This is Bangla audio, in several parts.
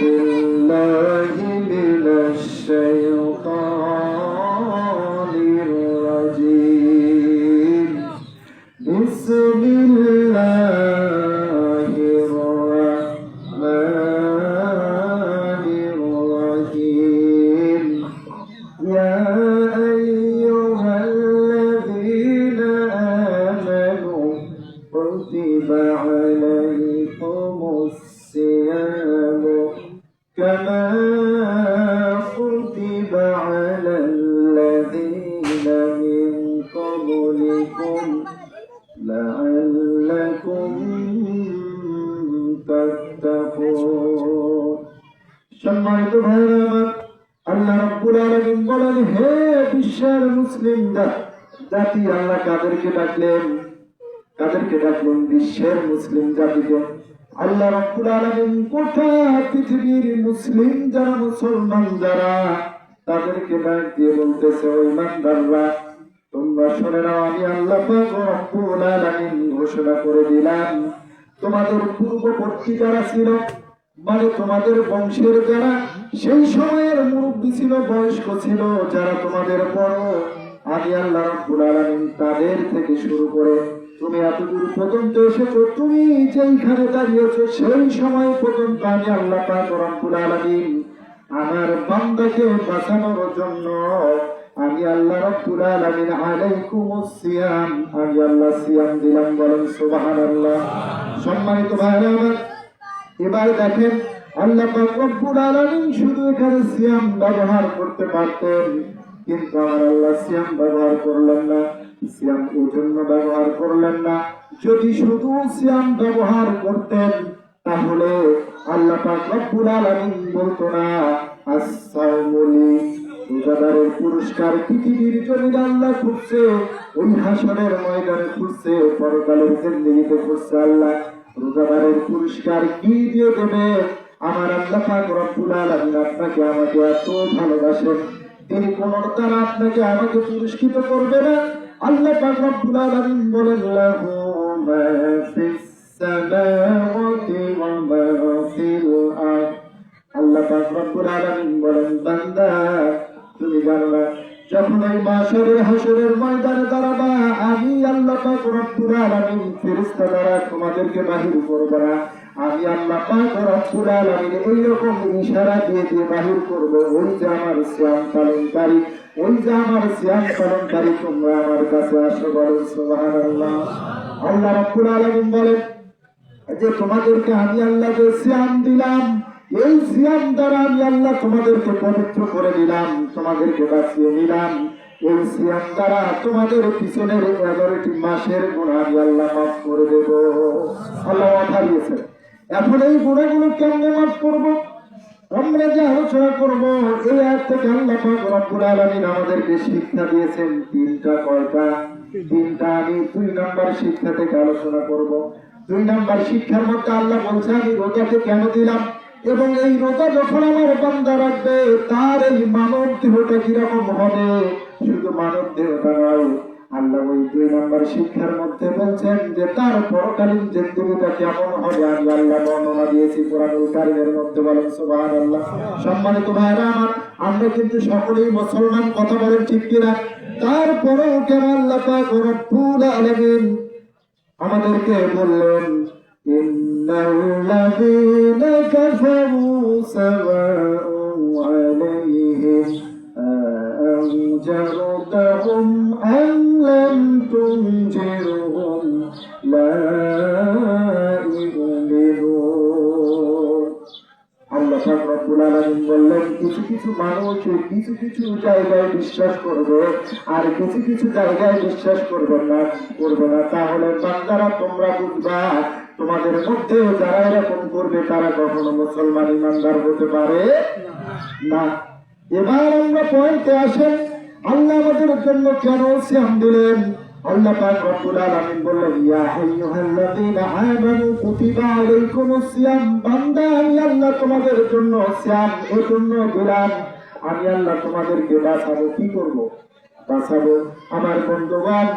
بالله من الشيطان الرجيم بسم الله الرحمن الرحيم يا أيها الذين آمنوا كتب عليكم الصيام كما كتب على الذين من قبلكم لعلكم تتقون সম্মানিত ভাইরা আমার, আল্লাহ রাব্বুল আলামিন বলেন, হে বিশ্বের মুসলিমরা জাতি, আল্লাহ কাদেরকে ডাকলেন? বিশ্বের মুসলিম জাতিকে। আল্লাহ রাব্বুল আলামিন গোটা পৃথিবীর মুসলিম যারা, মুসলমান যারা, তাদেরকে ডাক দিয়ে বলতেছে, ও ইমানদাররা, তোমরা শুনে নাও, আমি আল্লাহ পাক রব্বুল আলামিন ঘোষণা করে দিলাম, তোমাদের পূর্ববর্তী যারা ছিল, মানে তোমাদের বংশের যারা সেই সময়ের মুরব্বী ছিল, বয়স্ক ছিল, যারা তোমাদের বড়, আমি আল্লাহ রাব্বুল আলামিন তাদের থেকে শুরু করে তুমি এতদূর পর্যন্ত এসেছো, তুমি যেইখানে দাঁড়িয়েছো সেই সময় পর্যন্ত আমি আল্লাহ পাক রব্বুল আলামিন আমার বান্দাকে বাঁচানোর জন্য আমি আল্লাহ রাব্বুল আলামিন আলাইকুমুস সিয়াম, আমি আল্লাহ সিয়াম দিলাম। বলেন সুবহানাল্লাহ। সম্মানিত ভাইরা আমার, এবার দেখেন, আল্লাহ পাক রব্বুল আলামিন শুধু এখানে সিয়াম ব্যবহার করতে পারতেন, কিন্তু আমার আল্লাহ সিয়াম ব্যবহার করলেন না। সিয়াম এই জন্য ব্যবহার করলেন না, যদি শুধু সিয়াম ব্যবহার করতেন তাহলে আল্লাহ পাক রব্বুল আলামিন বলতো না as-সাওমু লি, রোজাদারের পুরস্কার পৃথিবীর জমিনে আল্লাহ খুঁজছে, ওই হাসরের ময়দানে খুঁজছে, পরকালের জিন্দেগিতে খুঁজছে। আল্লাহ রোজাদারের পুরস্কার কি দিয়ে দেবে? আমার আল্লাহ পাক রব্বুল আলামিন আপনাকে আমাকে এত ভালোবাসেন, তিনি কোন দ্বারা আপনাকে আমাকে পুরস্কৃত করবে না। আল্লাহ পাক রব্বুল আলামিন বলেন, লাহু মা ফিস সামাওয়াতি ওয়া মা ফিল আরদ। আল্লাহ পাক রব্বুল আলামিন বলেন, বান্দা তুমি জানো না, যখন এই মাশরের হাসরের ময়দানে দাঁড়াবা, আমি আল্লাহ পাক রব্বুল আলামিন ফেরেশতা দ্বারা তোমাদেরকে বাহির করব না, আমি আল্লাহ পাক রব্বুল আলামিন এইরকম ইশারা দিয়ে দিয়ে বাহির করব, ওই যে আমার সিয়াম পালনকারী, ওই যে আমার সিয়াম পালনকারী, তোমরা আমার কাছে আসো। বলেন সুবহানাল্লাহ। আল্লাহ রাব্বুল আলামিন বলেন যে তোমাদেরকে আমি আল্লাহ যে সিয়াম দিলাম, এই সিয়াম দ্বারা আমি আল্লাহ তোমাদেরকে পবিত্র করে দিলাম, তোমাদেরকে বাঁচিয়ে নিলাম। এই সিয়াম দ্বারা তোমাদের পিছনের 11টি মাসের গুনাহ আমি আল্লাহ মাফ করে দেব। আল্লাহ ওয়াদা দিয়েছে। এখন এই গুনাহগুলো কেমনে মাফ করব? আমরা যে আলোচনা করব, এই আয়াত থেকে আল্লাহ পাক রব্বুল আলামিন আমাদেরকে শিক্ষা দিয়েছেন তিনটা। কয়টা? তিনটা। আমি 2 নাম্বার শিক্ষা থেকে আলোচনা করব। 2 নাম্বার শিক্ষার মধ্যে আল্লাহ বলছে, আমি রোজাকে কেন দিলাম, এবং এই রোজা যখন আমার বান্দা রাখবে তার এই মানব দেহটা কিরকম হবে। শুধু মানব দেহটা নয়, আল্লাহ ওই 2 নাম্বার শিক্ষার মধ্যে বলছেন যে তার পরকালীন জিন্দেগিটা কেমন হবে, আমি আল্লাহ বর্ণনা দিয়েছি কোরআনুল কারীমের মধ্যে। বলেন সুবহানাল্লাহ। সম্মানিত ভাইরা আমার, আমরা কিন্তু সকলেই মুসলমান, কথা বলেন ঠিক কিনা? তারপরেও কেন আল্লাহ পাক রব্বুল আলামিন আমাদেরকে বললেন, ইন্নাল্লাযীনা কাফারু সাওয়াউন আলাইহিম আনজারতাহুম আম লাম তুনজিরহুম লা ইউমিনুন। আল্লাহ পাক রব্বুল আলামিন বললেন, কিছু কিছু মানুষ কিছু কিছু জায়গায় বিশ্বাস করবে, আর কিছু কিছু জায়গায় বিশ্বাস করবে না। তাহলে বান্দারা তোমরা বুঝবা, তোমাদের মধ্যে যারা এরকম করবে তারা কখনো মুসলমান ইমানদার হতে পারে না। এবার আমরা পয়েন্টে আসেন, আল্লাহ আমাদের জন্য কেন সিয়াম দিলেন? আল্লাহ পাক রব্বুল আলামিন বললেন, ইয়া আইয়ুহাল্লাযীনা আমানু কুতিবা আলাইকুমুস সিয়াম। বান্দা, আমি আল্লাহ তোমাদের জন্য সিয়াম এজন্য দিলাম, আমি আল্লাহ তোমাদেরকে বাঁচাবো। কি করব? বাঁচাবো। আমার বন্ধুগণ,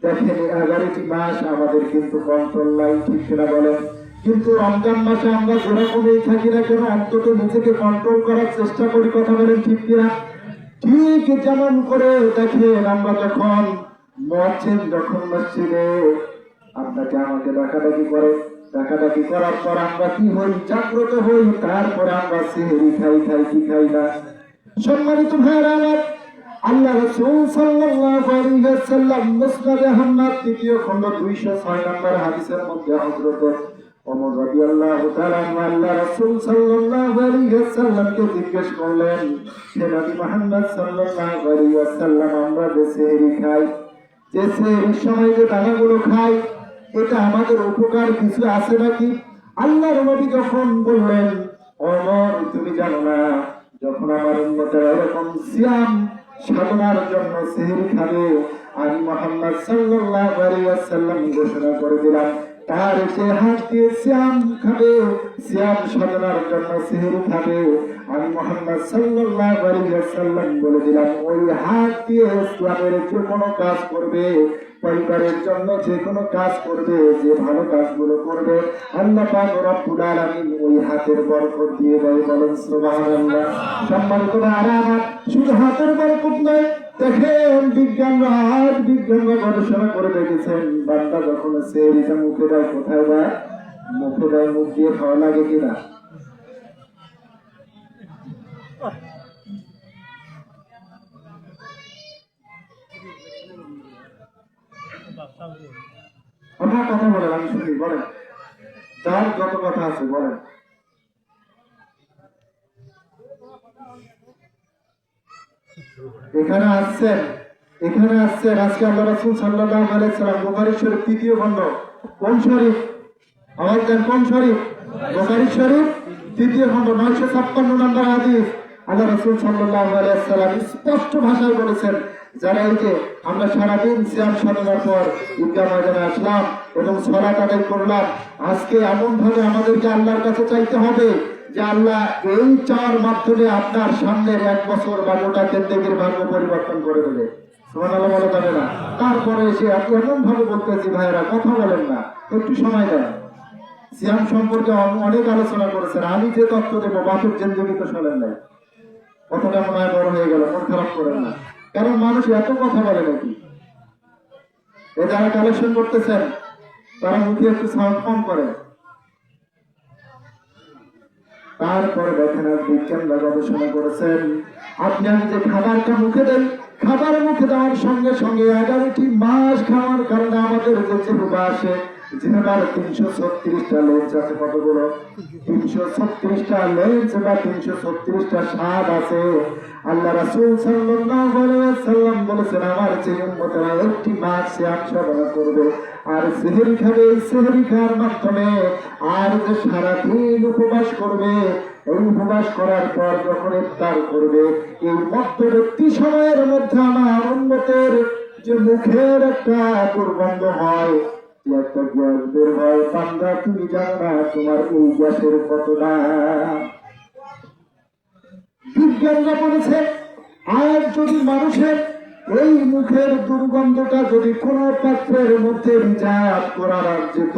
দেখেন 11টি মাস আমাদের কিন্তু কন্ট্রোল নাই, ঠিক না বলেন? কিন্তু রমজান মাসে আমরা যেরকমই থাকি না কেন অন্তত নিজেকে কন্ট্রোল করার চেষ্টা করি, কথা বলেন ঠিক কিনা? ঠিক যেমন করে দেখেন আমরা যখন মসজিদ যখন মসজিদে আপনাকে আমাকে ডাকাডাকি করে, ডাকাডাকি করার পর আমরা কি হই? জাগ্রত হই। তারপরে আমরা সেহরি খাই, কি খাই না? সম্মানিত ভাইরা আমার, আল্লাহ রাসূল সাল্লাল্লাহু আলাইহি ওয়াসাল্লাম মুসনাদ আহমদ তৃতীয় খণ্ড 206 নম্বর হাদিসের মধ্যে হযরত ওমর রাদিয়াল্লাহু তাআলা আল্লাহ রাসূল সাল্লাল্লাহু আলাইহি ওয়াসাল্লামকে জিজ্ঞেস করলেন, হে নবী মুহাম্মদ সাল্লাল্লাহু আলাইহি ওয়াসাল্লাম, আমরা যে সেহরি খাই, যে সেহরির সময় যে দানাগুলো খাই, এটা আমাদের উপকার কিছু আছে নাকি? আল্লাহর নবী যখন বললেন, ওমর তুমি জানো না, যখন আমার উম্মতেরা এরকম সিয়াম সাধনার জন্য সেহরি খাবে, আমি মুহাম্মদ সাল্লাল্লাহু আলাইহি ওয়াসাল্লাম ঘোষণা করে দিলাম, তার সে হাত দিয়ে সিয়াম খাবে, সিয়াম সাধনার জন্য সেহরি খাবে, আমি মুহাম্মদ সাল্লাল্লাহু আলাইহি ওয়াসাল্লাম বলে দিলাম, ওই হাত দিয়ে ইসলামের যে কোনো কাজ করবে, পরিবারের জন্য যে কোনো কাজ করবে, যে ভালো কাজগুলো করবে, আল্লাহ পাক রব্বুল আলামিন ওই হাতের বরকত দিয়ে দেয়। বলেন সুবহানাল্লাহ। সম্মানিত ভাইরা, শুধু হাতের বরকত নয়, দেখেন বিজ্ঞানরা গবেষণা করে দেখেছেন, বান্দা যখন সেহরিটা মুখে দেয়, কোথায় দেয়? মুখে দেয়। মুখ দিয়ে খাওয়া লাগে কিনা? আপনার কথা বলেন, আমি শুনি, বলেন, যার যত কথা আছে বলেন। এখানে আসছেন আজকে আল্লাহ রাসূল সাল্লাল্লাহু আলাইহি ওয়াসাল্লাম বুখারী শরীফ তৃতীয় খণ্ড, কোন শরীফ? আওয়াজ দেন, কোন শরীফ? বুখারী শরীফ তৃতীয় খণ্ড 956 নম্বর হাদিস। আল্লাহ রাসূল সাল্লাল্লাহু আলাইহি ওয়াসাল্লাম স্পষ্ট ভাষায় বলেছেন, যারা এই যে আমরা সারাদিন সিয়াম সাধনার পর ঈদগাহ ময়দানে আসলাম এবং সালাত আদায় করলাম, আজকে এমন ভাবে আমাদেরকে আল্লাহর কাছে চাইতে হবে যে আল্লাহ এই চার মাধ্যমে আপনার সামনের 1 বছর বা গোটা জিন্দেগীর ভাগ্য পরিবর্তন করে দেবে। সুবহানাল্লাহ বলা যাবে না? তারপরে এসে এমন ভাবে বলতেছি, ভাইয়েরা কথা বলেন না, একটু সময় দেন। সিয়াম সম্পর্কে অনেক আলোচনা করেছেন, আমি যে তথ্য দেবো বাপের জিন্দেগি তো শোনেন নাই। কথাটা মনে হয় বড় হয়ে গেল, মন খারাপ করেন না, কারণ মানুষ এত কথা বলে নাকি? এ যারা কালেকশন করতেছেন তারা মুখে একটু সাউন্ড কম করেন। তারপরে দেখেন বিজ্ঞানরা গবেষণা করেছেন, আপনি আমি যে খাবারটা মুখে দেন, খাবার মুখে দেওয়ার সঙ্গে সঙ্গে 11টি মাস খাওয়ার কারণে আমাদের যে জিহ্বা আসে, জিহ্বার 336টা লেন্স আছে। কতগুলো? 336টা লেন্স বা 336টা স্বাদ আছে। আল্লাহ রাসূল সাল্লাল্লাহু আলাইহি ওয়াসাল্লাম বলেছেন, আমার যে উম্মতেরা একটি মাস সিয়াম সাধনা করবে আর সেহরি খাবে, সেহরি খাওয়ার মাধ্যমে আর যে সারাদিন উপবাস করবে, এই উপবাস করার পর যখন ইফতার করবে, এই মধ্যবর্তী সময়ের মধ্যে আমার উম্মতের যে মুখের একটা দুর্গন্ধ হয়, একটা গ্যাস বের হয়, বান্দা তুমি জানো না তোমার এই গ্যাসের কত দাম। বিজ্ঞানরা বলেছে, আর যদি মানুষের এই মুখের দুর্গন্ধটা যদি কোন পাত্রের মধ্যে রিজার্ভ করা যেত,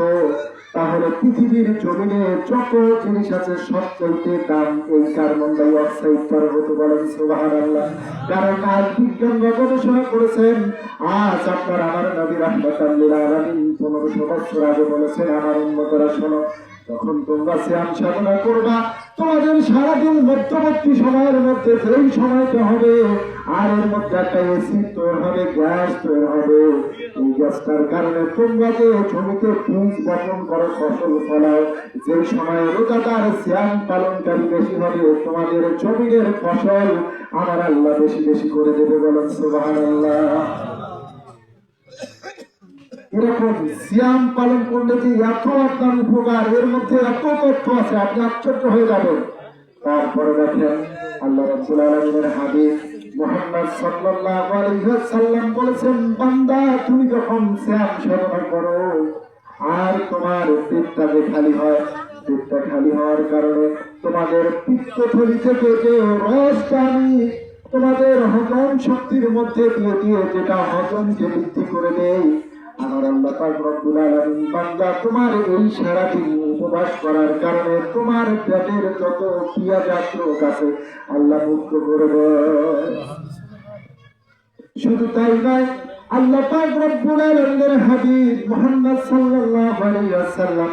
তাহলে পৃথিবীর জমিনে যত জিনিস আছে সবচাইতে দাম এই কার্বন ডাই অক্সাইড হতে। বলেন সুবহানাল্লাহ। কারণ আজ বিজ্ঞানরা গবেষণা করেছেন, আজ আপনার আমার নবী রাহমাতাল লিল আলামিন 1500 বছর আগে বলেছেন, আমার উম্মতরা শোনো, যখন তোমরা সিয়াম সাধনা করবা, তোমাদের সারাদিন মধ্যবর্তী সময়ের মধ্যে যেই সময়টা হবে, আর এর মধ্যে একটা এসিড তৈরি হবে, গ্যাস তৈরি হবে। এই গ্যাসটার কারণে তোমরা যে জমিতে বীজ বপন করো, ফসল ফলাও, যে সময় রোজাদার সিয়াম পালনকারী বেশি হবে, তোমাদের জমির ফসল আমার আল্লাহ বেশি বেশি করে দেবে। বলেন সুবহানাল্লাহ। এরকম সিয়াম পালন করলে যে এত আপনার উপকার, এর মধ্যে এত তথ্য আছে, আপনি আশ্চর্য হয়ে যাবেন। তারপরে দেখেন আল্লাহ রাব্বুল আলামিনের হাবিব মুহাম্মদ সাল্লাল্লাহু আলাইহি ওয়াসাল্লাম বলেছেন, বান্দা তুমি যখন সিয়াম সাধনা করো আর তোমার পেটটা যে খালি হয়, পেটটা খালি হওয়ার কারণে তোমাদের পিত্তথলি থেকে যে রসটা আমি তোমাদের হজম শক্তির মধ্যে দিয়ে দিয়ে যেটা হজমকে বৃদ্ধি করে দেয়, আমার আল্লাহ পাক রব্বুল আলামিন বান্দা তোমার এই সারাদিন উপবাস করার কারণে তোমার পেটের যত পিয়াজাত রোগ আছে আল্লাহ মুক্ত করে দেয়। শুধু তাই নয়, আল্লাহ পাক রব্বুল আলামিনের হাবিব মুহাম্মদ সাল্লাল্লাহু আলাইহি ওয়াসাল্লাম